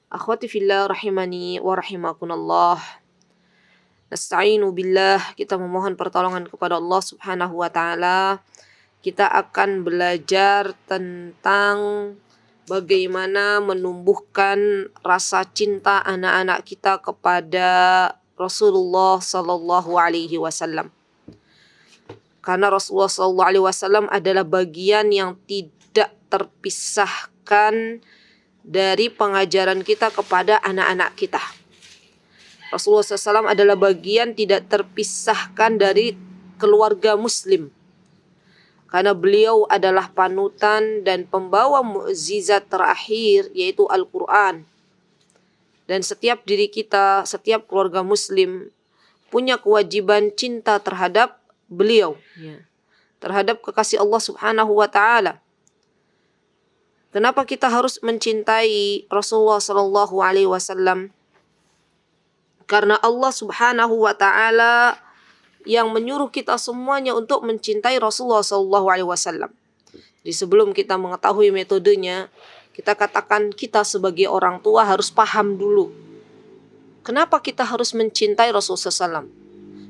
Akhwati fillah rahimani wa rahimakumullah. Nasta'inu billah, kita memohon pertolongan kepada Allah Subhanahu wa taala. Kita akan belajar tentang bagaimana menumbuhkan rasa cinta anak-anak kita kepada Rasulullah sallallahu alaihi wasallam. Karena Rasulullah sallallahu alaihi wasallam adalah bagian yang tidak terpisahkan dari pengajaran kita kepada anak-anak kita. Rasulullah SAW adalah bagian tidak terpisahkan dari keluarga muslim. Karena beliau adalah panutan dan pembawa mukjizat terakhir, yaitu Al-Quran. Dan setiap diri kita, setiap keluarga muslim punya kewajiban cinta terhadap beliau, terhadap kekasih Allah Subhanahu wa taala. Kenapa kita harus mencintai Rasulullah sallallahu alaihi wasallam? Karena Allah Subhanahu wa taala yang menyuruh kita semuanya untuk mencintai Rasulullah sallallahu alaihi wasallam. Jadi sebelum kita mengetahui metodenya, kita katakan kita sebagai orang tua harus paham dulu. Kenapa kita harus mencintai Rasulullah SAW?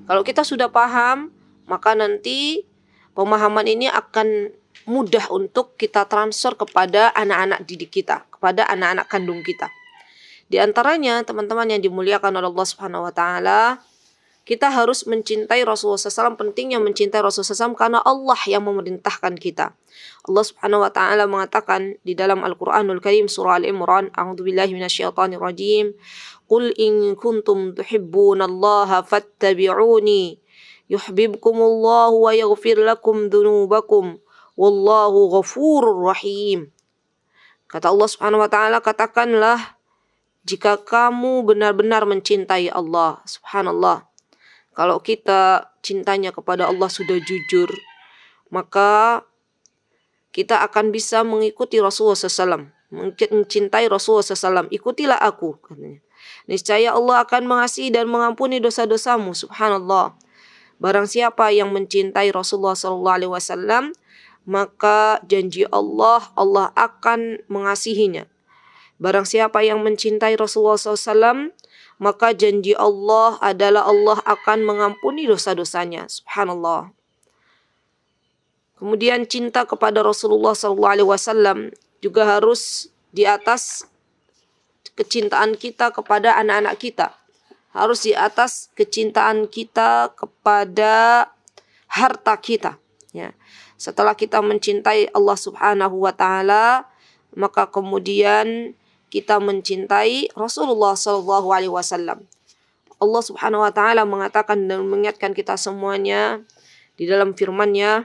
Kalau kita sudah paham, maka nanti pemahaman ini akan mudah untuk kita transfer kepada anak-anak didik kita, kepada anak-anak kandung kita. Di antaranya teman-teman yang dimuliakan oleh Allah Subhanahu wa taala, kita harus mencintai Rasulullah SAW. Pentingnya mencintai Rasulullah SAW karena Allah yang memerintahkan kita. Allah Subhanahu wa taala mengatakan di dalam Al-Qur'anul Karim surah Al-Imran, a'udzubillahi minasyaitonir rajim, "Qul in kuntum tuhibbunallaha fattabi'uni yuhibbukumullahu wa yaghfir lakum dzunubakum wallahu ghafurur rahim." Kata Allah Subhanahu wa taala, katakanlah jika kamu benar-benar mencintai Allah. Subhanallah. Kalau kita cintanya kepada Allah sudah jujur, maka kita akan bisa mengikuti Rasulullah SAW. Mencintai Rasulullah SAW. Ikutilah aku, katanya. Niscaya Allah akan mengasihi dan mengampuni dosa-dosamu. Subhanallah. Barang siapa yang mencintai Rasulullah SAW, maka janji Allah akan mengasihinya. Barang siapa yang mencintai Rasulullah SAW, maka janji Allah adalah Allah akan mengampuni dosa-dosanya. Subhanallah. Kemudian cinta kepada Rasulullah SAW juga harus di atas kecintaan kita kepada anak-anak kita. Harus di atas kecintaan kita kepada harta kita. Ya. Setelah kita mencintai Allah Subhanahu wa taala, maka kemudian kita mencintai Rasulullah sallallahu alaihi wasallam. Allah Subhanahu wa taala mengatakan dan mengingatkan kita semuanya di dalam firman-Nya,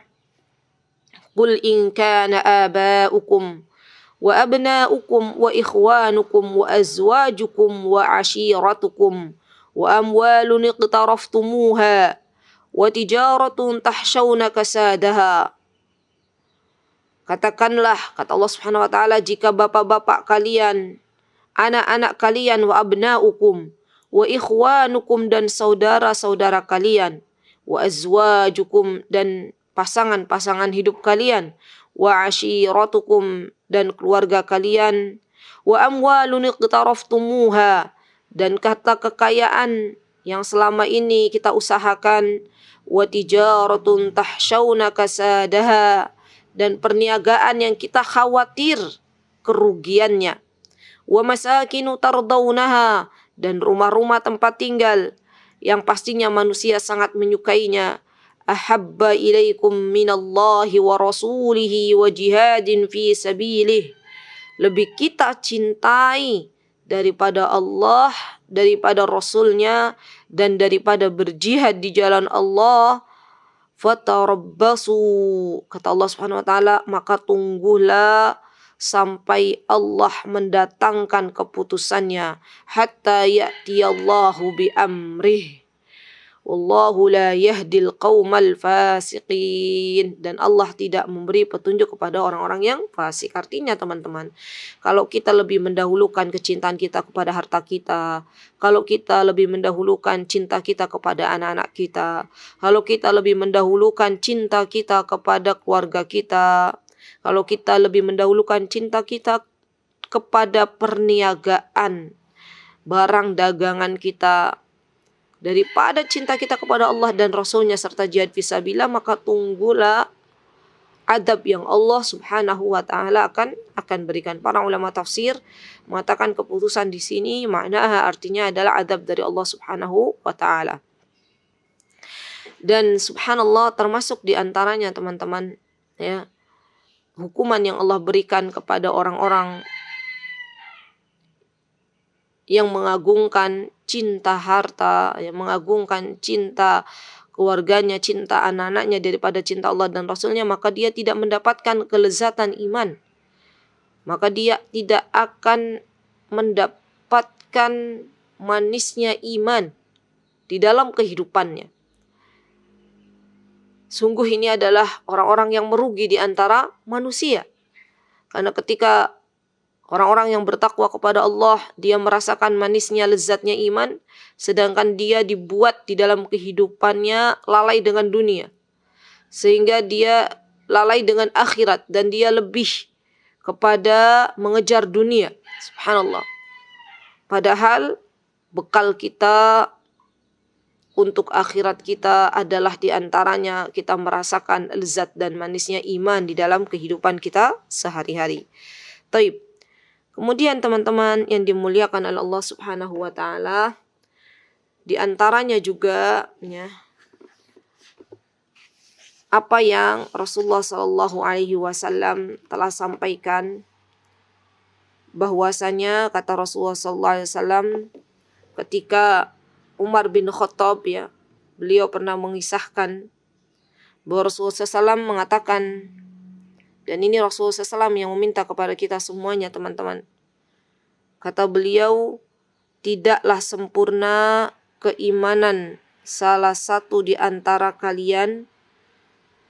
"Qul in kana aba'ukum wa abna'ukum wa ikhwanukum wa azwajukum wa 'ashiratukum wa amwalun iqtaraftumuha wa tijaratun tahshawna kasadaha." Katakanlah, kata Allah Subhanahu wa taala, jika bapak-bapak kalian, anak-anak kalian, wa abna'ukum, wa ikhwanukum, dan saudara-saudara kalian, wa azwajukum, dan pasangan-pasangan hidup kalian, wa ashiratukum, dan keluarga kalian, wa amwalun iqtaraftumuha, dan kata kekayaan yang selama ini kita usahakan, wa tijaratun tahshawna kasadaha, dan perniagaan yang kita khawatir kerugiannya, wa masakinu tardawnaha, dan rumah-rumah tempat tinggal yang pastinya manusia sangat menyukainya, ahabba ilaikum minallahi wa rasulihi wa jihadin fi sabilih, lebih kita cintai daripada Allah, daripada Rasulnya, dan daripada berjihad di jalan Allah. Fatarabbasu, kata Allah Subhanahu wa taala, maka tunggulah sampai Allah mendatangkan keputusannya, hatta ya'tiyallahu bi amrih. Wallahu la yahdil qaumal fasiqin. Dan Allah tidak memberi petunjuk kepada orang-orang yang fasik. Artinya teman-teman, kalau kita lebih mendahulukan kecintaan kita kepada harta kita, kalau kita lebih mendahulukan cinta kita kepada anak-anak kita, kalau kita lebih mendahulukan cinta kita kepada keluarga kita, kalau kita lebih mendahulukan cinta kita kepada perniagaan barang dagangan kita, daripada cinta kita kepada Allah dan Rasulnya serta jihad fisabilillah, maka tunggulah adab yang Allah Subhanahu wa taala akan berikan. Para ulama tafsir mengatakan keputusan di sini makna artinya adalah adab dari Allah Subhanahu wa taala. Dan subhanallah, termasuk di antaranya teman-teman ya, hukuman yang Allah berikan kepada orang-orang yang mengagungkan cinta harta, yang mengagungkan cinta keluarganya, cinta anak-anaknya daripada cinta Allah dan Rasulnya, maka dia tidak mendapatkan kelezatan iman. Maka dia tidak akan mendapatkan manisnya iman di dalam kehidupannya. Sungguh ini adalah orang-orang yang merugi di antara manusia. Karena ketika orang-orang yang bertakwa kepada Allah, dia merasakan manisnya, lezatnya iman, sedangkan dia dibuat di dalam kehidupannya lalai dengan dunia. Sehingga dia lalai dengan akhirat dan dia lebih kepada mengejar dunia. Subhanallah. Padahal bekal kita untuk akhirat kita adalah diantaranya kita merasakan lezat dan manisnya iman di dalam kehidupan kita sehari-hari. Taib. Kemudian teman-teman yang dimuliakan oleh Allah Subhanahu wa taala, di antaranya juga ya, apa yang Rasulullah sallallahu alaihi wasallam telah sampaikan, bahwasanya kata Rasulullah sallallahu alaihi wasallam ketika Umar bin Khattab ya, beliau pernah mengisahkan bahwa Rasulullah SAW mengatakan, dan ini Rasulullah SAW yang meminta kepada kita semuanya teman-teman. Kata beliau, tidaklah sempurna keimanan salah satu di antara kalian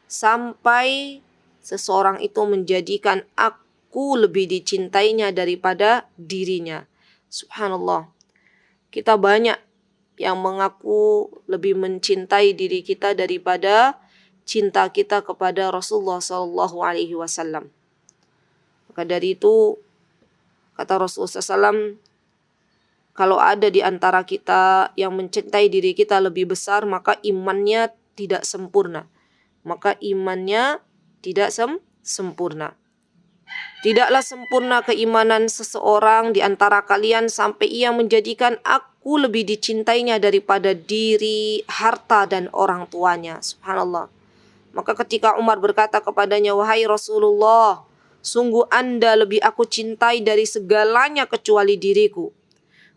sampai seseorang itu menjadikan aku lebih dicintainya daripada dirinya. Subhanallah. Kita banyak yang mengaku lebih mencintai diri kita daripada cinta kita kepada Rasulullah sallallahu alaihi wasallam. Maka dari itu kata Rasulullah SAW, kalau ada di antara kita yang mencintai diri kita lebih besar, maka imannya tidak sempurna. Maka imannya tidak sempurna. Tidaklah sempurna keimanan seseorang di antara kalian sampai ia menjadikan aku lebih dicintainya daripada diri, harta, dan orang tuanya. Subhanallah. Maka ketika Umar berkata kepadanya, wahai Rasulullah, sungguh Anda lebih aku cintai dari segalanya kecuali diriku.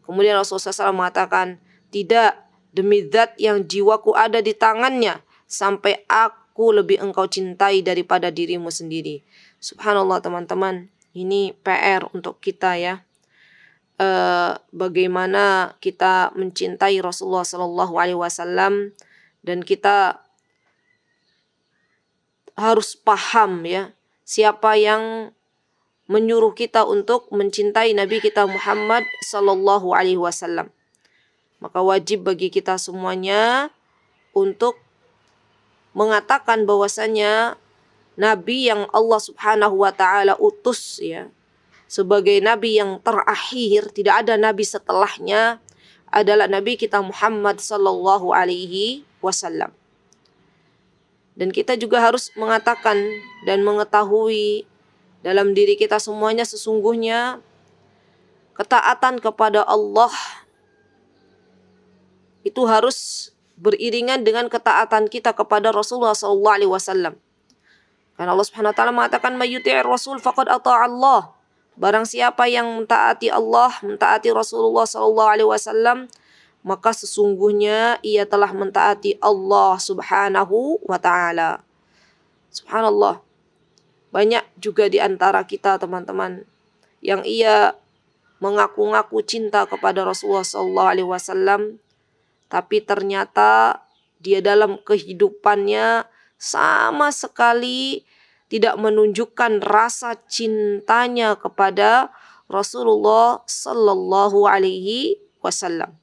Kemudian Rasulullah SAW mengatakan, tidak, demi zat yang jiwaku ada di tangannya, sampai aku lebih engkau cintai daripada dirimu sendiri. Subhanallah teman-teman, ini PR untuk kita ya. Bagaimana kita mencintai Rasulullah Sallallahu Alaihi Wasallam, dan kita harus paham ya, siapa yang menyuruh kita untuk mencintai Nabi kita Muhammad Sallallahu Alaihi Wasallam. Maka wajib bagi kita semuanya untuk mengatakan bahwasanya Nabi yang Allah Subhanahu wa taala utus ya, sebagai nabi yang terakhir, tidak ada nabi setelahnya, adalah Nabi kita Muhammad sallallahu alaihi wasallam. Dan kita juga harus mengatakan dan mengetahui dalam diri kita semuanya, sesungguhnya ketaatan kepada Allah itu harus beriringan dengan ketaatan kita kepada Rasulullah sallallahu alaihi wasallam. Karena Allah Subhanahu wa taala mengatakan, "May yuti'ir rasul faqad ata'a Allah." Barang siapa yang mentaati Allah, mentaati Rasulullah sallallahu alaihi wasallam, maka sesungguhnya ia telah mentaati Allah Subhanahu wa taala. Subhanallah. Banyak juga di antara kita teman-teman yang ia mengaku-ngaku cinta kepada Rasulullah sallallahu alaihi wasallam, tapi ternyata dia dalam kehidupannya sama sekali tidak menunjukkan rasa cintanya kepada Rasulullah sallallahu alaihi wasallam.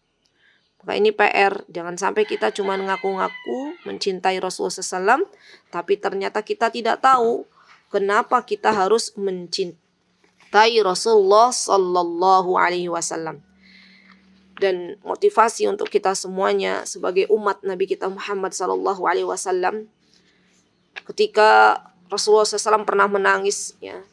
Maka ini PR, jangan sampai kita cuma ngaku-ngaku mencintai Rasulullah SAW, tapi ternyata kita tidak tahu kenapa kita harus Rasulullah sallallahu alaihi wasallam. Dan motivasi untuk kita semuanya sebagai umat Nabi kita Muhammad sallallahu alaihi wasallam, ketika Rasulullah SAW pernah menangis, ya.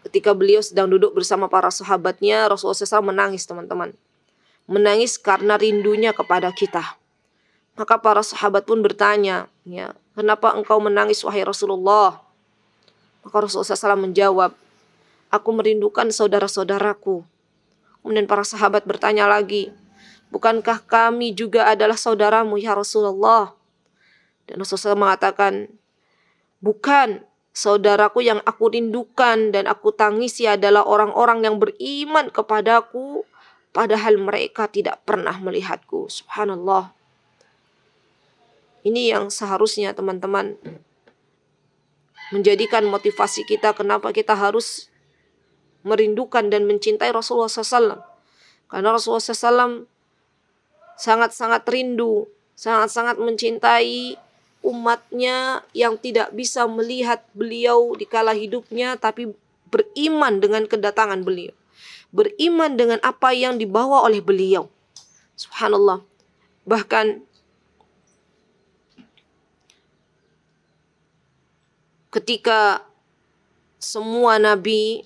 Ketika beliau sedang duduk bersama para sahabatnya, Rasulullah SAW menangis, teman-teman. Menangis karena rindunya kepada kita. Maka para sahabat pun bertanya, ya, kenapa engkau menangis wahai Rasulullah? Maka Rasulullah SAW menjawab, aku merindukan saudara-saudaraku. Kemudian para sahabat bertanya lagi, bukankah kami juga adalah saudaramu ya Rasulullah? Dan Rasulullah SAW mengatakan, bukan, saudaraku yang aku rindukan dan aku tangisi adalah orang-orang yang beriman kepadaku, padahal mereka tidak pernah melihatku. Subhanallah. Ini yang seharusnya teman-teman menjadikan motivasi kita kenapa kita harus merindukan dan mencintai Rasulullah SAW. Karena Rasulullah SAW sangat-sangat rindu, sangat-sangat mencintai umatnya yang tidak bisa melihat beliau di kala hidupnya, tapi beriman dengan kedatangan beliau. Beriman dengan apa yang dibawa oleh beliau. Subhanallah. Bahkan ketika semua nabi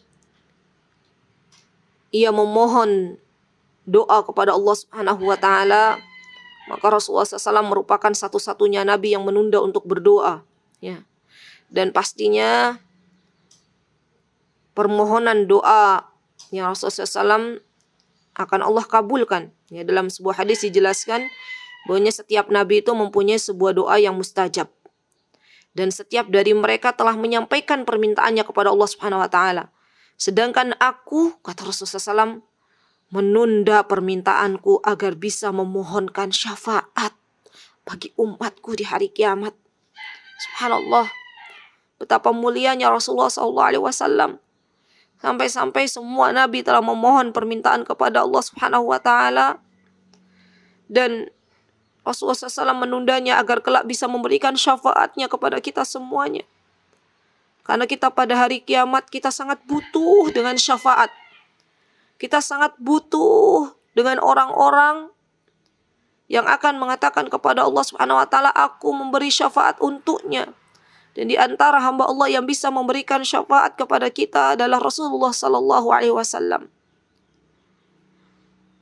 ia memohon doa kepada Allah Subhanahu wa taala, maka Rasulullah SAW merupakan satu-satunya nabi yang menunda untuk berdoa, ya. Dan pastinya permohonan doa yang Rasulullah SAW akan Allah kabulkan. Ya, dalam sebuah hadis dijelaskan bahwanya setiap nabi itu mempunyai sebuah doa yang mustajab. Dan setiap dari mereka telah menyampaikan permintaannya kepada Allah Subhanahu wa taala. Sedangkan aku, kata Rasulullah SAW, menunda permintaanku agar bisa memohonkan syafaat bagi umatku di hari kiamat. Subhanallah. Betapa mulianya Rasulullah SAW. Sampai-sampai semua nabi telah memohon permintaan kepada Allah Subhanahu wa taala. Dan Rasulullah SAW menundanya agar kelak bisa memberikan syafaatnya kepada kita semuanya. Karena kita pada hari kiamat kita sangat butuh dengan syafaat. Kita sangat butuh dengan orang-orang yang akan mengatakan kepada Allah Subhanahu wa taala, aku memberi syafaat untuknya. Dan di antara hamba Allah yang bisa memberikan syafaat kepada kita adalah Rasulullah sallallahu alaihi wasallam.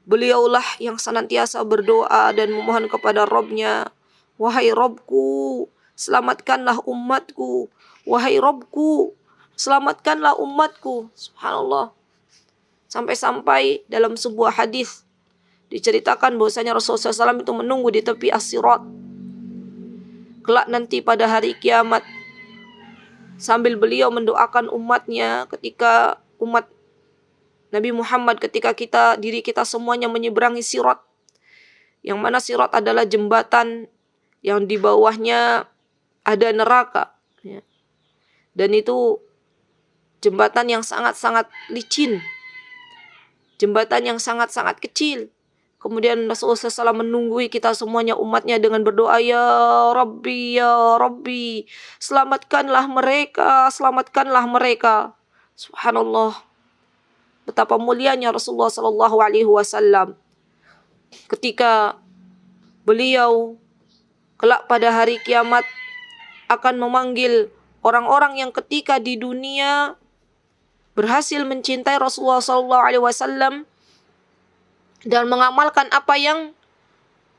Beliaulah yang senantiasa berdoa dan memohon kepada Rabb-Nya, wahai Rabbku, selamatkanlah umatku. Wahai Rabbku, selamatkanlah umatku. Subhanallah. Sampai-sampai dalam sebuah hadis diceritakan bahwasanya Rasulullah SAW itu menunggu di tepi as-sirat. Kelak nanti pada hari kiamat, sambil beliau mendoakan umatnya ketika umat Nabi Muhammad, ketika diri kita semuanya menyeberangi sirat, yang mana sirat adalah jembatan yang di bawahnya ada neraka, ya. Dan itu jembatan yang sangat-sangat licin, jembatan yang sangat-sangat kecil. Kemudian Rasulullah SAW menunggui kita semuanya umatnya dengan berdoa, ya Rabbi, ya Rabbi, selamatkanlah mereka, selamatkanlah mereka. Subhanallah. Betapa mulianya Rasulullah sallallahu alaihi wasallam ketika beliau kelak pada hari kiamat akan memanggil orang-orang yang ketika di dunia berhasil mencintai Rasulullah sallallahu alaihi wasallam dan mengamalkan apa yang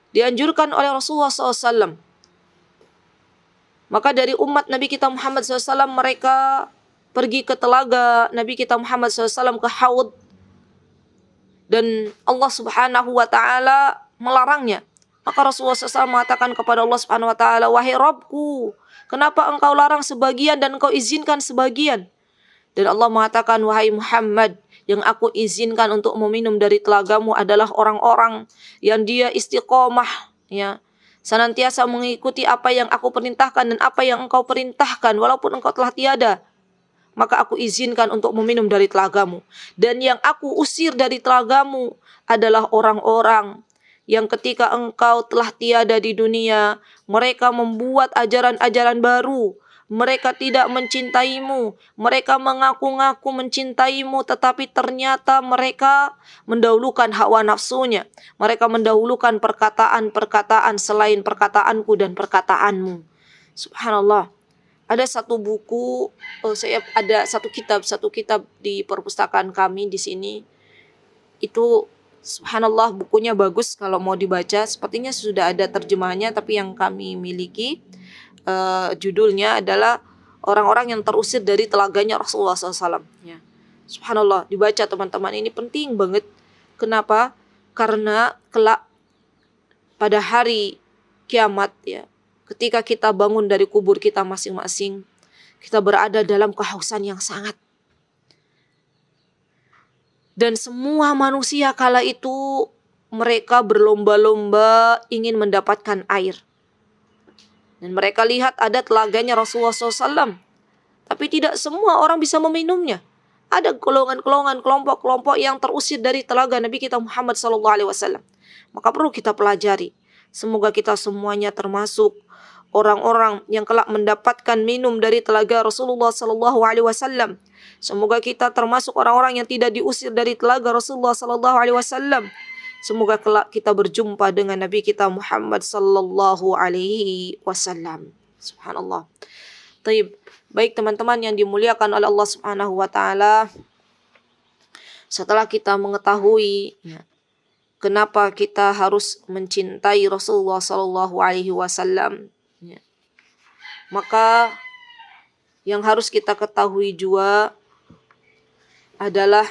dianjurkan oleh Rasulullah SAW. Maka dari umat Nabi kita Muhammad SAW mereka pergi ke telaga Nabi kita Muhammad SAW, ke haud. Dan Allah Subhanahu wa ta'ala melarangnya. Maka Rasulullah SAW mengatakan kepada Allah Subhanahu wa ta'ala, wahai Rabbku, kenapa engkau larang sebagian dan engkau izinkan sebagian? Dan Allah mengatakan, wahai Muhammad, yang aku izinkan untuk meminum dari telagamu adalah orang-orang yang dia istiqomah, ya, senantiasa mengikuti apa yang aku perintahkan dan apa yang engkau perintahkan walaupun engkau telah tiada. Maka aku izinkan untuk meminum dari telagamu. Dan yang aku usir dari telagamu adalah orang-orang yang ketika engkau telah tiada di dunia, mereka membuat ajaran-ajaran baru, mereka tidak mencintaimu. Mereka mengaku-ngaku mencintaimu, tetapi ternyata mereka mendahulukan hawa nafsunya. Mereka mendahulukan perkataan-perkataan selain perkataanku dan perkataanmu. Subhanallah. Ada satu buku, ada satu kitab di perpustakaan kami di sini. Itu subhanallah, bukunya bagus kalau mau dibaca. Sepertinya sudah ada terjemahannya, tapi yang kami miliki judulnya adalah orang-orang yang terusir dari telaganya Rasulullah SAW. Ya. Subhanallah, dibaca teman-teman, ini penting banget. Kenapa? Karena kelak pada hari kiamat ya, ketika kita bangun dari kubur kita masing-masing, kita berada dalam kehausan yang sangat. Dan semua manusia kala itu mereka berlomba-lomba ingin mendapatkan air. Dan mereka lihat ada telaganya Rasulullah SAW. Tapi tidak semua orang bisa meminumnya. Ada golongan-golongan, kelompok-kelompok yang terusir dari telaga Nabi kita Muhammad SAW. Maka perlu kita pelajari. Semoga kita semuanya termasuk orang-orang yang kelak mendapatkan minum dari telaga Rasulullah SAW. Semoga kita termasuk orang-orang yang tidak diusir dari telaga Rasulullah SAW. Semoga kelak kita berjumpa dengan Nabi kita Muhammad sallallahu alaihi wasallam. Subhanallah. Baik teman-teman yang dimuliakan oleh Allah Subhanahu wa taala. Setelah kita mengetahui kenapa kita harus mencintai Rasulullah sallallahu alaihi wasallam, maka yang harus kita ketahui juga adalah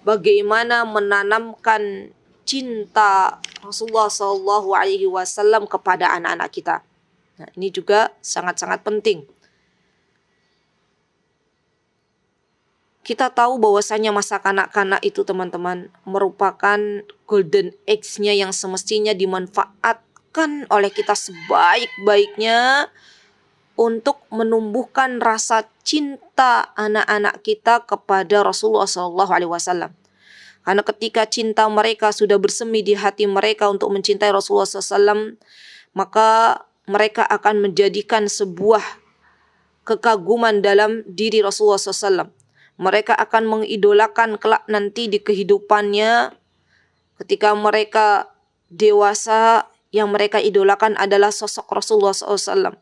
bagaimana menanamkan cinta Rasulullah Shallallahu Alaihi Wasallam kepada anak-anak kita. Nah, ini juga sangat-sangat penting. Kita tahu bahwasanya masa kanak-kanak itu teman-teman merupakan golden age-nya yang semestinya dimanfaatkan oleh kita sebaik-baiknya untuk menumbuhkan rasa cinta anak-anak kita kepada Rasulullah SAW. Karena ketika cinta mereka sudah bersemi di hati mereka untuk mencintai Rasulullah SAW, maka mereka akan menjadikan sebuah kekaguman dalam diri Rasulullah SAW. Mereka akan mengidolakan kelak nanti di kehidupannya. Ketika mereka dewasa, yang mereka idolakan adalah sosok Rasulullah SAW.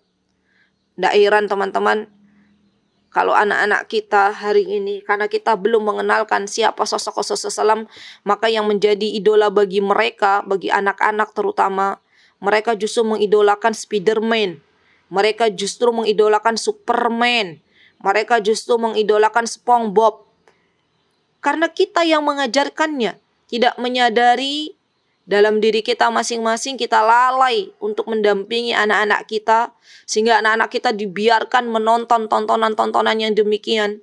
Tidak heran teman-teman, kalau anak-anak kita hari ini, karena kita belum mengenalkan siapa sosok Rasulullah SAW, maka yang menjadi idola bagi mereka, bagi anak-anak terutama, mereka justru mengidolakan Spiderman. Mereka justru mengidolakan Superman. Mereka justru mengidolakan SpongeBob. Karena kita yang mengajarkannya, tidak menyadari dalam diri kita masing-masing kita lalai untuk mendampingi anak-anak kita, sehingga anak-anak kita dibiarkan menonton tontonan-tontonan yang demikian.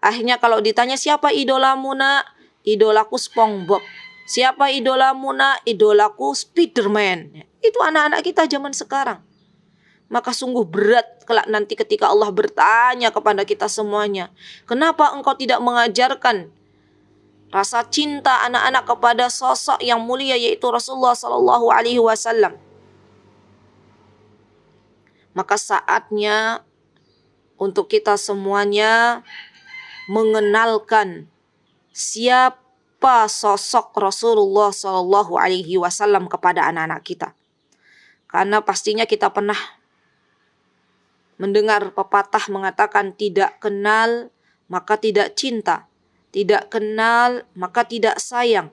Akhirnya kalau ditanya siapa idolamu nak? Idolaku SpongeBob. Siapa idolamu nak? Idolaku Spiderman. Itu anak-anak kita zaman sekarang. Maka sungguh berat kelak nanti ketika Allah bertanya kepada kita semuanya, kenapa engkau tidak mengajarkan rasa cinta anak-anak kepada sosok yang mulia yaitu Rasulullah Sallallahu Alaihi Wasallam? Maka saatnya untuk kita semuanya mengenalkan siapa sosok Rasulullah Sallallahu Alaihi Wasallam kepada anak-anak kita. Karena pastinya kita pernah mendengar pepatah mengatakan tidak kenal maka tidak cinta. Tidak kenal maka tidak sayang.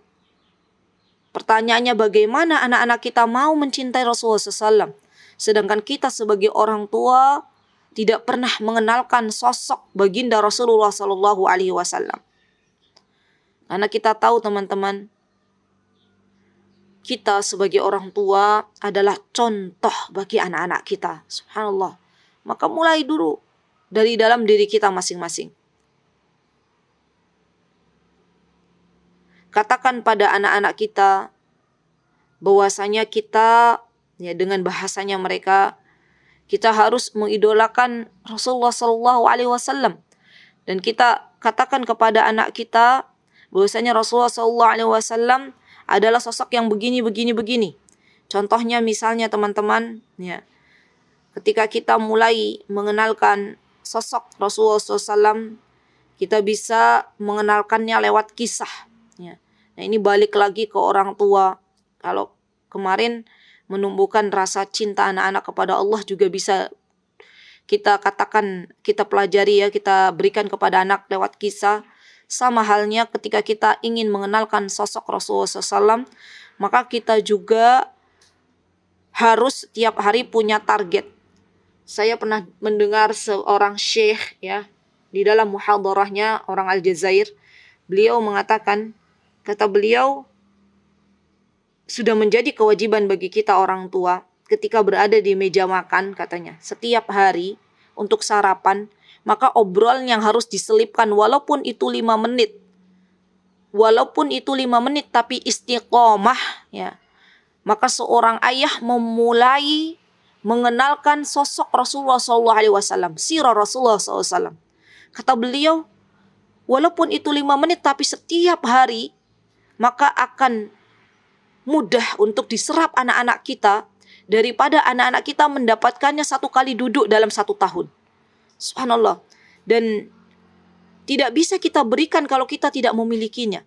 Pertanyaannya bagaimana anak-anak kita mau mencintai Rasulullah SAW, sedangkan kita sebagai orang tua tidak pernah mengenalkan sosok baginda Rasulullah SAW. Karena kita tahu teman-teman, kita sebagai orang tua adalah contoh bagi anak-anak kita. Subhanallah. Maka mulai dulu dari dalam diri kita masing-masing. Katakan pada anak-anak kita bahwasanya kita, ya dengan bahasanya mereka, kita harus mengidolakan Rasulullah SAW. Dan kita katakan kepada anak kita bahwasanya Rasulullah SAW adalah sosok yang begini. Contohnya misalnya teman-teman, ya, ketika kita mulai mengenalkan sosok Rasulullah SAW, kita bisa mengenalkannya lewat kisah. Ya. Nah, ini balik lagi ke orang tua. Kalau kemarin menumbuhkan rasa cinta anak-anak kepada Allah juga bisa kita katakan, kita pelajari ya, kita berikan kepada anak lewat kisah. Sama halnya ketika kita ingin mengenalkan sosok Rasulullah SAW, maka kita juga harus tiap hari punya target. Saya pernah mendengar seorang syekh ya, di dalam muhadarahnya, orang Aljazair, beliau mengatakan, kata beliau, sudah menjadi kewajiban bagi kita orang tua ketika berada di meja makan, katanya, setiap hari untuk sarapan, maka obrolan yang harus diselipkan walaupun itu 5 menit. Walaupun itu 5 menit tapi istiqomah ya. Maka seorang ayah memulai mengenalkan sosok Rasulullah SAW, sirah Rasulullah SAW. Kata beliau, walaupun itu 5 menit tapi setiap hari, maka akan mudah untuk diserap anak-anak kita daripada anak-anak kita mendapatkannya 1 kali duduk dalam 1 tahun. Subhanallah. Dan tidak bisa kita berikan kalau kita tidak memilikinya.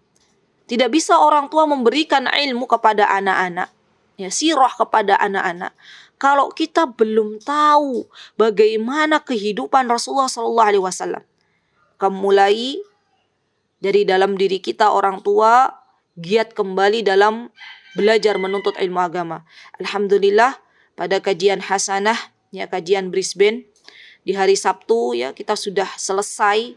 Tidak bisa orang tua memberikan ilmu kepada anak-anak, ya, sirah kepada anak-anak, kalau kita belum tahu bagaimana kehidupan Rasulullah SAW. Mulai dari dalam diri kita orang tua, giat kembali dalam belajar menuntut ilmu agama. Alhamdulillah pada kajian Hasanah, ya, kajian Brisbane, di hari Sabtu ya, kita sudah selesai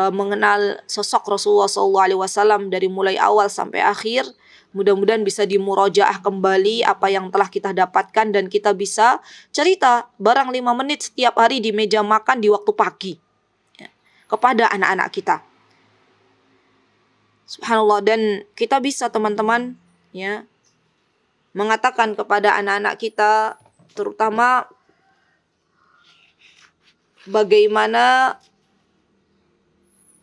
mengenal sosok Rasulullah SAW dari mulai awal sampai akhir. Mudah-mudahan bisa dimurojaah kembali apa yang telah kita dapatkan dan kita bisa cerita barang 5 menit setiap hari di meja makan di waktu pagi ya, kepada anak-anak kita. Subhanallah. Dan kita bisa teman-teman ya mengatakan kepada anak-anak kita, terutama bagaimana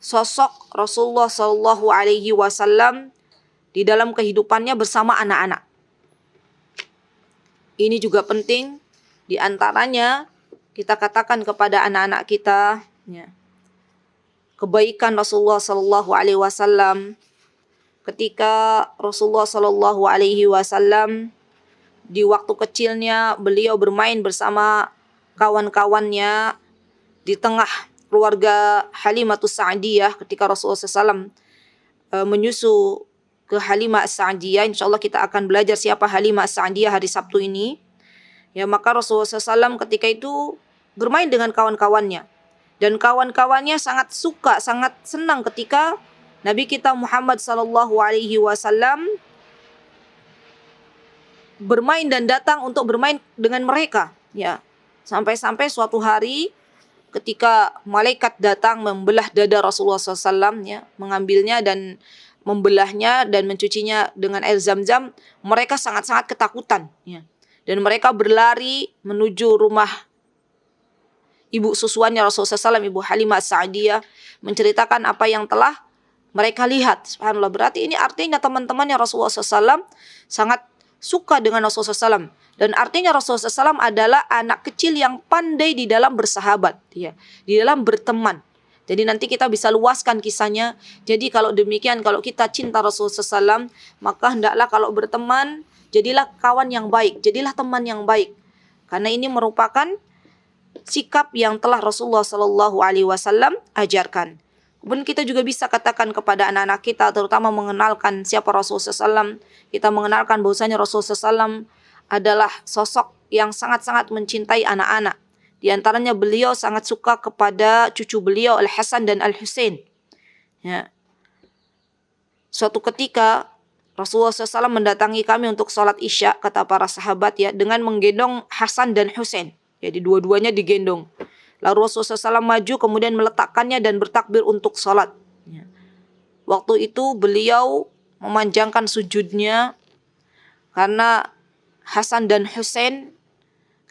sosok Rasulullah SAW di dalam kehidupannya bersama anak-anak. Ini juga penting. Di antaranya kita katakan kepada anak-anak kita ya, kebaikan Rasulullah SAW ketika Rasulullah SAW di waktu kecilnya beliau bermain bersama kawan-kawannya di tengah keluarga Halimatus Sa'diyah. Ketika Rasulullah SAW menyusu ke Halimah As-Sa'diyah, insyaallah kita akan belajar siapa Halimah As-Sa'diyah hari Sabtu ini. Ya, maka Rasulullah SAW ketika itu bermain dengan kawan-kawannya. Dan kawan-kawannya sangat suka, sangat senang ketika Nabi kita Muhammad SAW bermain dan datang untuk bermain dengan mereka. Ya, sampai-sampai suatu hari ketika malaikat datang membelah dada Rasulullah SAW, ya, mengambilnya dan membelahnya dan mencucinya dengan air Zam-Zam, mereka sangat-sangat ketakutan. Ya. Dan mereka berlari menuju rumah ibu susuannya Rasulullah SAW, Ibu Halimah As-Sa'diyah, menceritakan apa yang telah mereka lihat. Subhanallah, berarti ini artinya teman-temannya Rasulullah SAW sangat suka dengan Rasulullah SAW. Dan artinya Rasulullah SAW adalah anak kecil yang pandai di dalam bersahabat, ya, di dalam berteman. Jadi nanti kita bisa luaskan kisahnya. Jadi kalau demikian, kalau kita cinta Rasulullah SAW, maka hendaklah kalau berteman, jadilah kawan yang baik, jadilah teman yang baik. Karena ini merupakan sikap yang telah Rasulullah SAW ajarkan. Kemudian kita juga bisa katakan kepada anak-anak kita, terutama mengenalkan siapa Rasulullah SAW. Kita mengenalkan bahwasanya Rasulullah SAW adalah sosok yang sangat-sangat mencintai anak-anak. Di antaranya beliau sangat suka kepada cucu beliau Al-Hasan dan Al-Husain. Ya. Suatu ketika Rasulullah SAW mendatangi kami untuk sholat isya, kata para sahabat ya, dengan menggendong Hasan dan Husain. Jadi dua-duanya digendong. Lalu Rasulullah SAW maju kemudian meletakkannya dan bertakbir untuk sholat. Ya. Waktu itu beliau memanjangkan sujudnya karena Hasan dan Husain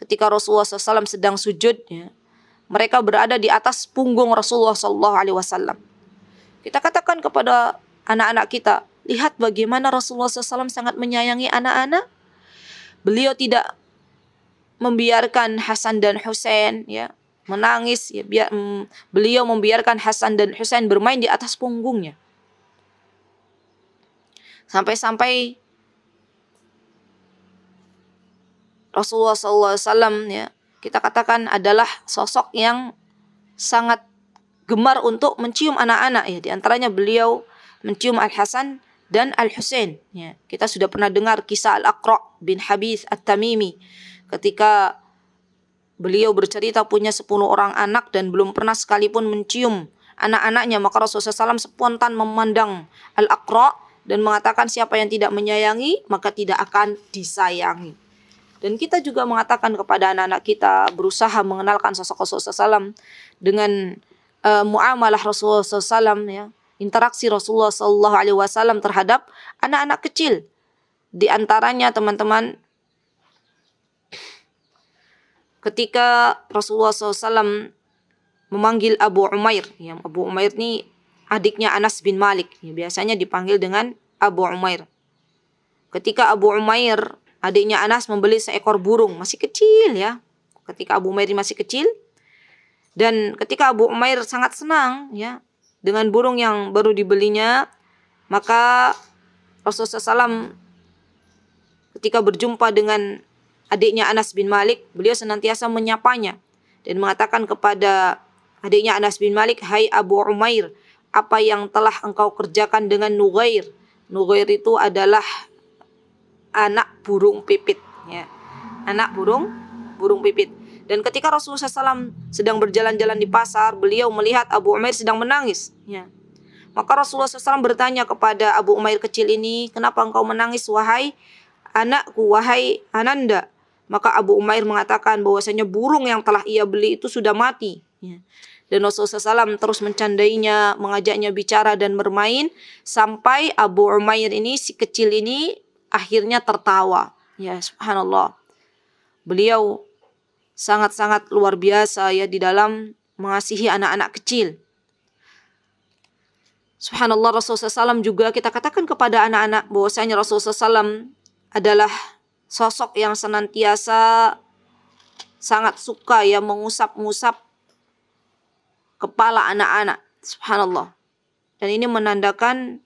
ketika Rasulullah SAW sedang sujud, ya, mereka berada di atas punggung Rasulullah SAW. Kita katakan kepada anak-anak kita, lihat bagaimana Rasulullah SAW sangat menyayangi anak-anak. Beliau tidak membiarkan Hasan dan Husain ya menangis ya, beliau membiarkan Hasan dan Husain bermain di atas punggungnya. Sampai-sampai Rasulullah SAW ya, kita katakan adalah sosok yang sangat gemar untuk mencium anak-anak ya. Di antaranya beliau mencium Al-Hasan dan Al-Husain ya. Kita sudah pernah dengar kisah Al-Aqra' bin Habis At-Tamimi ketika beliau bercerita punya 10 orang anak dan belum pernah sekalipun mencium anak-anaknya, maka Rasulullah SAW spontan memandang Al-Aqra' dan mengatakan siapa yang tidak menyayangi maka tidak akan disayangi. Dan kita juga mengatakan kepada anak-anak kita, berusaha mengenalkan sosok Rasulullah SAW dengan muamalah Rasulullah SAW ya, interaksi Rasulullah SAW terhadap anak-anak kecil. Di antaranya teman-teman, ketika Rasulullah SAW memanggil Abu Umair, ya, Abu Umair ini adiknya Anas bin Malik, ya, biasanya dipanggil dengan Abu Umair. Ketika Abu Umair, adiknya Anas, membeli seekor burung, masih kecil ya. Ketika Abu Umair masih kecil, dan ketika Abu Umair sangat senang ya dengan burung yang baru dibelinya, maka Rasulullah SAW ketika berjumpa dengan adiknya Anas bin Malik, beliau senantiasa menyapanya dan mengatakan kepada adiknya Anas bin Malik, "Hai Abu Umair, apa yang telah engkau kerjakan dengan Nughair?" Nughair itu adalah anak burung pipit ya. Anak burung pipit. Dan ketika Rasulullah SAW sedang berjalan-jalan di pasar, beliau melihat Abu Umair sedang menangis ya. Maka Rasulullah SAW bertanya kepada Abu Umair kecil ini, "Kenapa engkau menangis wahai anakku, wahai Ananda?" Maka Abu Umair mengatakan bahwasanya burung yang telah ia beli itu sudah mati ya. Dan Rasulullah SAW terus mencandainya, mengajaknya bicara dan bermain, sampai Abu Umair ini, si kecil ini, akhirnya tertawa. Ya, subhanallah. Beliau sangat-sangat luar biasa ya di dalam mengasihi anak-anak kecil. Subhanallah, Rasulullah SAW juga kita katakan kepada anak-anak bahwasanya Rasulullah SAW adalah sosok yang senantiasa sangat suka ya mengusap-ngusap kepala anak-anak. Subhanallah. Dan ini menandakan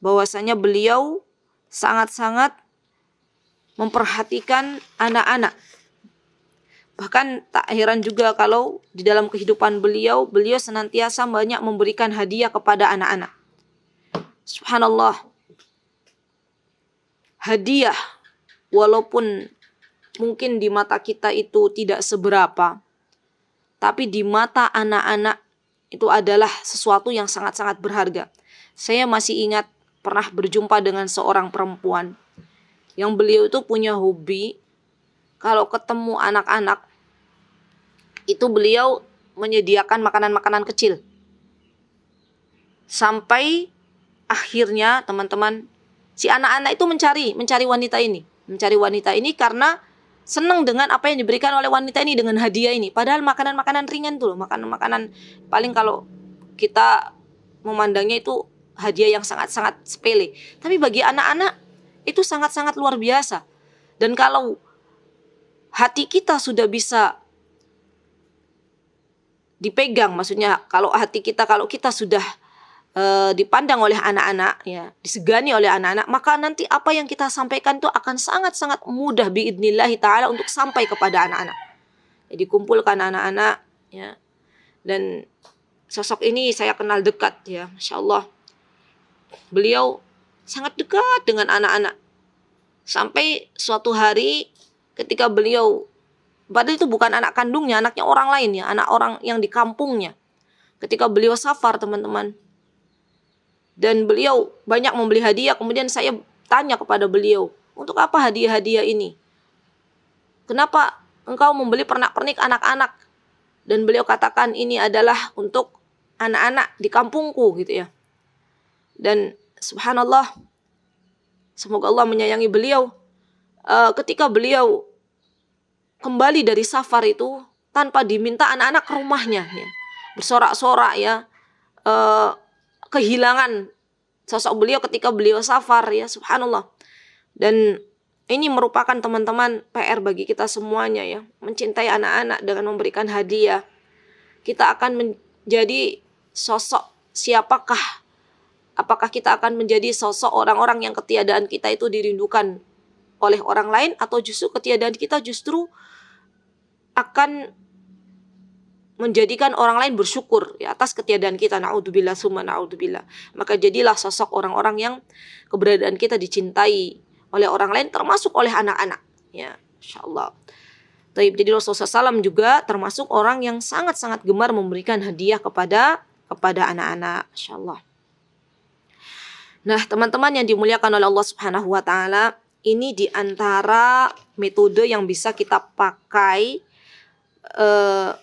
bahwasanya beliau sangat-sangat memperhatikan anak-anak. Bahkan tak heran juga kalau di dalam kehidupan beliau senantiasa banyak memberikan hadiah kepada anak-anak. Subhanallah. Hadiah walaupun mungkin di mata kita itu tidak seberapa, tapi di mata anak-anak itu adalah sesuatu yang sangat-sangat berharga. Saya masih ingat pernah berjumpa dengan seorang perempuan yang beliau itu punya hobi, kalau ketemu anak-anak itu beliau menyediakan makanan-makanan kecil. Sampai akhirnya teman-teman, si anak-anak itu mencari wanita ini karena senang dengan apa yang diberikan oleh wanita ini dengan hadiah ini. Padahal makanan-makanan ringan tuh loh, makanan-makanan paling kalau kita memandangnya itu hadiah yang sangat-sangat sepele. Tapi bagi anak-anak itu sangat-sangat luar biasa. Dan kalau hati kita sudah bisa dipegang, maksudnya kalau kita sudah dipandang oleh anak-anak ya, disegani oleh anak-anak, maka nanti apa yang kita sampaikan itu akan sangat-sangat mudah biidnillahi ta'ala untuk sampai kepada anak-anak. Jadi kumpulkan anak-anak ya. Dan sosok ini saya kenal dekat ya, Masya Allah. Beliau sangat dekat dengan anak-anak. Sampai suatu hari ketika beliau, padahal itu bukan anak kandungnya, anaknya orang lain ya, anak orang yang di kampungnya. Ketika beliau safar teman-teman, dan beliau banyak membeli hadiah, kemudian saya tanya kepada beliau, untuk apa hadiah-hadiah ini? Kenapa engkau membeli pernak-pernik anak-anak? Dan beliau katakan ini adalah untuk anak-anak di kampungku gitu ya. Dan subhanallah, semoga Allah menyayangi beliau. Ketika beliau kembali dari safar itu tanpa diminta anak-anak ke rumahnya ya, bersorak-sorak ya, kehilangan sosok beliau ketika beliau safar ya, subhanallah. Dan ini merupakan teman-teman PR bagi kita semuanya ya. Mencintai anak-anak dengan memberikan hadiah. Kita akan menjadi sosok siapakah? Apakah kita akan menjadi sosok orang-orang yang ketiadaan kita itu dirindukan oleh orang lain, atau justru ketiadaan kita justru akan menjadikan orang lain bersyukur ya atas ketiadaan kita. Na'udzubillah summa na'udzubillah. Maka jadilah sosok orang-orang yang keberadaan kita dicintai oleh orang lain, termasuk oleh anak-anak ya, insyaallah. Jadi Rasulullah SAW juga termasuk orang yang sangat-sangat gemar memberikan hadiah kepada anak-anak, insyaallah. Nah, teman-teman yang dimuliakan oleh Allah Subhanahu wa taala, ini di antara metode yang bisa kita pakai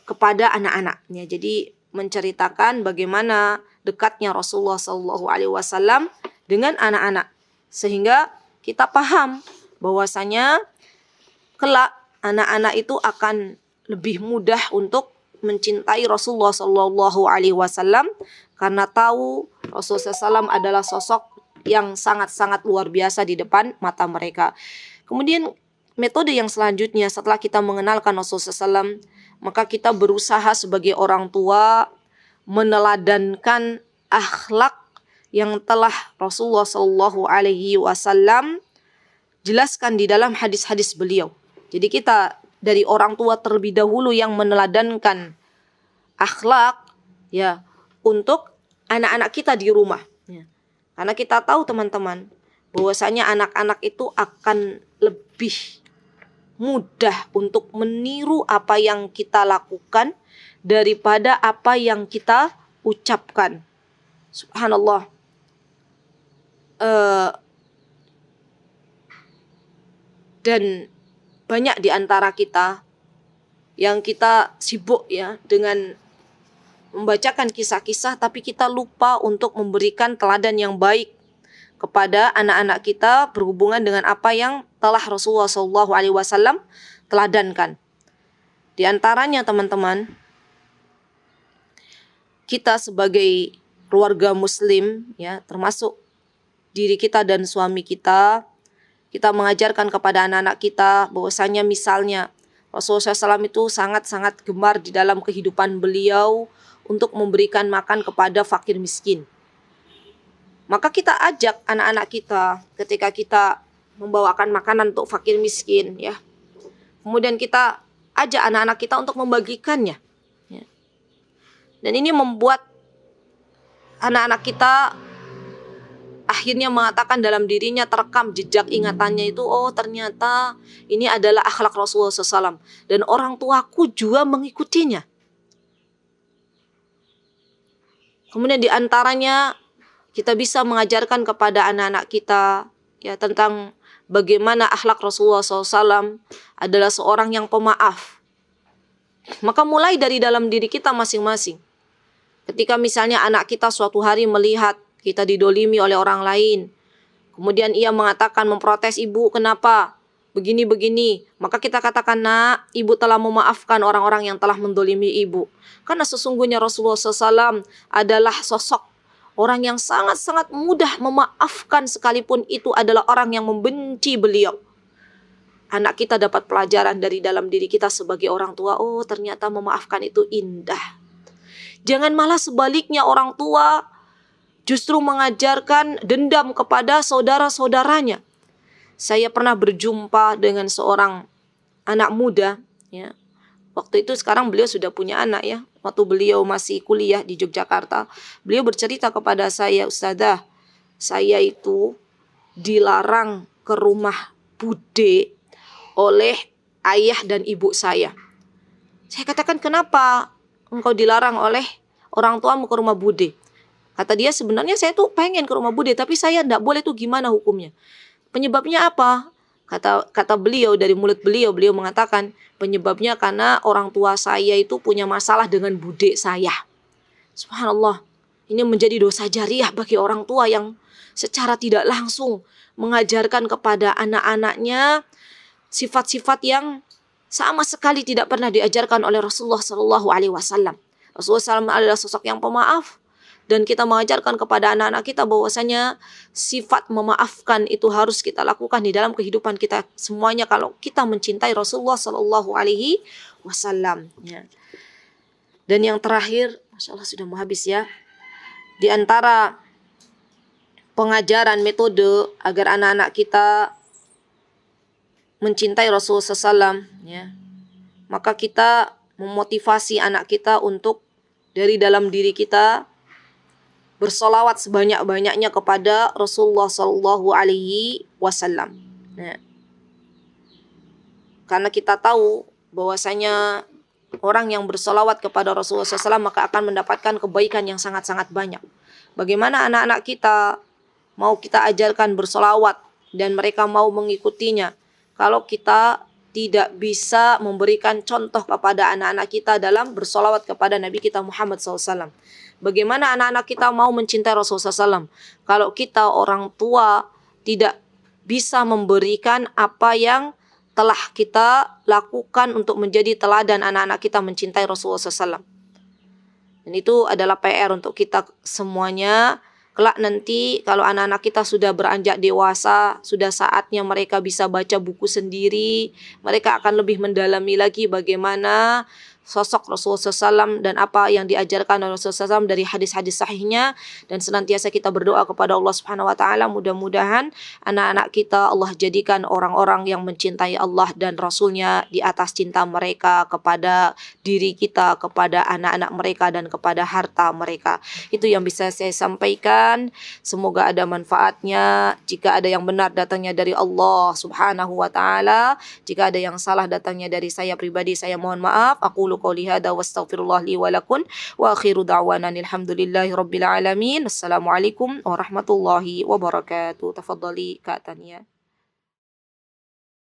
kepada anak-anaknya. Jadi menceritakan bagaimana dekatnya Rasulullah SAW dengan anak-anak, sehingga kita paham bahwasanya kelak anak-anak itu akan lebih mudah untuk mencintai Rasulullah SAW karena tahu Rasulullah SAW adalah sosok yang sangat-sangat luar biasa di depan mata mereka. Kemudian metode yang selanjutnya setelah kita mengenalkan Rasulullah SAW, maka kita berusaha sebagai orang tua meneladankan akhlak yang telah Rasulullah SAW jelaskan di dalam hadis-hadis beliau. Jadi kita dari orang tua terlebih dahulu yang meneladankan akhlak ya untuk anak-anak kita di rumah. Ya. Karena kita tahu teman-teman bahwasanya anak-anak itu akan lebih mudah untuk meniru apa yang kita lakukan daripada apa yang kita ucapkan. Subhanallah. Dan banyak di antara kita yang kita sibuk ya dengan membacakan kisah-kisah, tapi kita lupa untuk memberikan teladan yang baik kepada anak-anak kita berhubungan dengan apa yang telah Rasulullah SAW teladankan. Di antaranya teman-teman, kita sebagai keluarga muslim ya, termasuk diri kita dan suami kita mengajarkan kepada anak-anak kita bahwasanya misalnya Rasulullah SAW itu sangat-sangat gemar di dalam kehidupan beliau untuk memberikan makan kepada fakir miskin. Maka kita ajak anak-anak kita ketika kita membawakan makanan untuk fakir miskin ya. Kemudian kita ajak anak-anak kita untuk membagikannya. Ya. Dan ini membuat anak-anak kita akhirnya mengatakan dalam dirinya, terekam jejak ingatannya itu, oh ternyata ini adalah akhlak Rasulullah SAW. Dan orang tuaku juga mengikutinya. Kemudian di antaranya kita bisa mengajarkan kepada anak-anak kita ya tentang bagaimana akhlak Rasulullah SAW adalah seorang yang pemaaf. Maka mulai dari dalam diri kita masing-masing. Ketika misalnya anak kita suatu hari melihat kita didolimi oleh orang lain, kemudian ia mengatakan, memprotes, ibu kenapa begini-begini, maka kita katakan, nak, ibu telah memaafkan orang-orang yang telah mendolimi ibu. Karena sesungguhnya Rasulullah SAW adalah sosok orang yang sangat-sangat mudah memaafkan sekalipun itu adalah orang yang membenci beliau. Anak kita dapat pelajaran dari dalam diri kita sebagai orang tua, oh ternyata memaafkan itu indah. Jangan malah sebaliknya orang tua justru mengajarkan dendam kepada saudara-saudaranya. Saya pernah berjumpa dengan seorang anak muda ya. Waktu itu sekarang beliau sudah punya anak ya. Waktu beliau masih kuliah di Yogyakarta, beliau bercerita kepada saya, Ustazah, saya itu dilarang ke rumah bude oleh ayah dan ibu saya. Saya katakan, kenapa engkau dilarang oleh orang tuamu ke rumah bude? Kata dia, sebenarnya saya tuh pengen ke rumah bude, tapi saya tidak boleh, tuh gimana hukumnya? Penyebabnya apa? Kata beliau, dari mulut beliau mengatakan, penyebabnya karena orang tua saya itu punya masalah dengan bude saya. Subhanallah, ini menjadi dosa jariah bagi orang tua yang secara tidak langsung mengajarkan kepada anak-anaknya sifat-sifat yang sama sekali tidak pernah diajarkan oleh Rasulullah SAW. Rasulullah SAW adalah sosok yang pemaaf, dan kita mengajarkan kepada anak-anak kita bahwasanya sifat memaafkan itu harus kita lakukan di dalam kehidupan kita semuanya kalau kita mencintai Rasulullah Shallallahu Alaihi Wasallam. Ya. Dan yang terakhir, Masya Allah sudah mau habis ya. Di antara pengajaran metode agar anak-anak kita mencintai Rasulullah SAW, ya, maka kita memotivasi anak kita untuk dari dalam diri kita bersolawat sebanyak-banyaknya kepada Rasulullah Sallallahu Alaihi Wasallam. Nah, karena kita tahu bahwasanya orang yang bersolawat kepada Rasulullah SAW maka akan mendapatkan kebaikan yang sangat-sangat banyak. Bagaimana anak-anak kita mau kita ajarkan bersolawat dan mereka mau mengikutinya kalau kita tidak bisa memberikan contoh kepada anak-anak kita dalam bersolawat kepada Nabi kita Muhammad SAW. Bagaimana anak-anak kita mau mencintai Rasulullah SAW kalau kita orang tua tidak bisa memberikan apa yang telah kita lakukan untuk menjadi teladan anak-anak kita mencintai Rasulullah SAW. Dan itu adalah PR untuk kita semuanya. Kelak nanti kalau anak-anak kita sudah beranjak dewasa, sudah saatnya mereka bisa baca buku sendiri, mereka akan lebih mendalami lagi bagaimana sosok Rasulullah SAW dan apa yang diajarkan oleh Rasulullah SAW dari hadis-hadis sahihnya, dan senantiasa kita berdoa kepada Allah Subhanahu Wa Taala mudah-mudahan anak-anak kita Allah jadikan orang-orang yang mencintai Allah dan Rasulnya di atas cinta mereka kepada diri kita, kepada anak-anak mereka dan kepada harta mereka. Itu yang bisa saya sampaikan. Semoga ada manfaatnya. Jika ada yang benar datangnya dari Allah Subhanahu Wa Taala, jika ada yang salah datangnya dari saya pribadi, saya mohon maaf. Aku qouli hada wastaghfirullah li wa lakum wa akhiru da'wana alhamdulillahi rabbil alamin. Assalamualaikum warahmatullahi wabarakatuh. Tafadhali Kak Tania.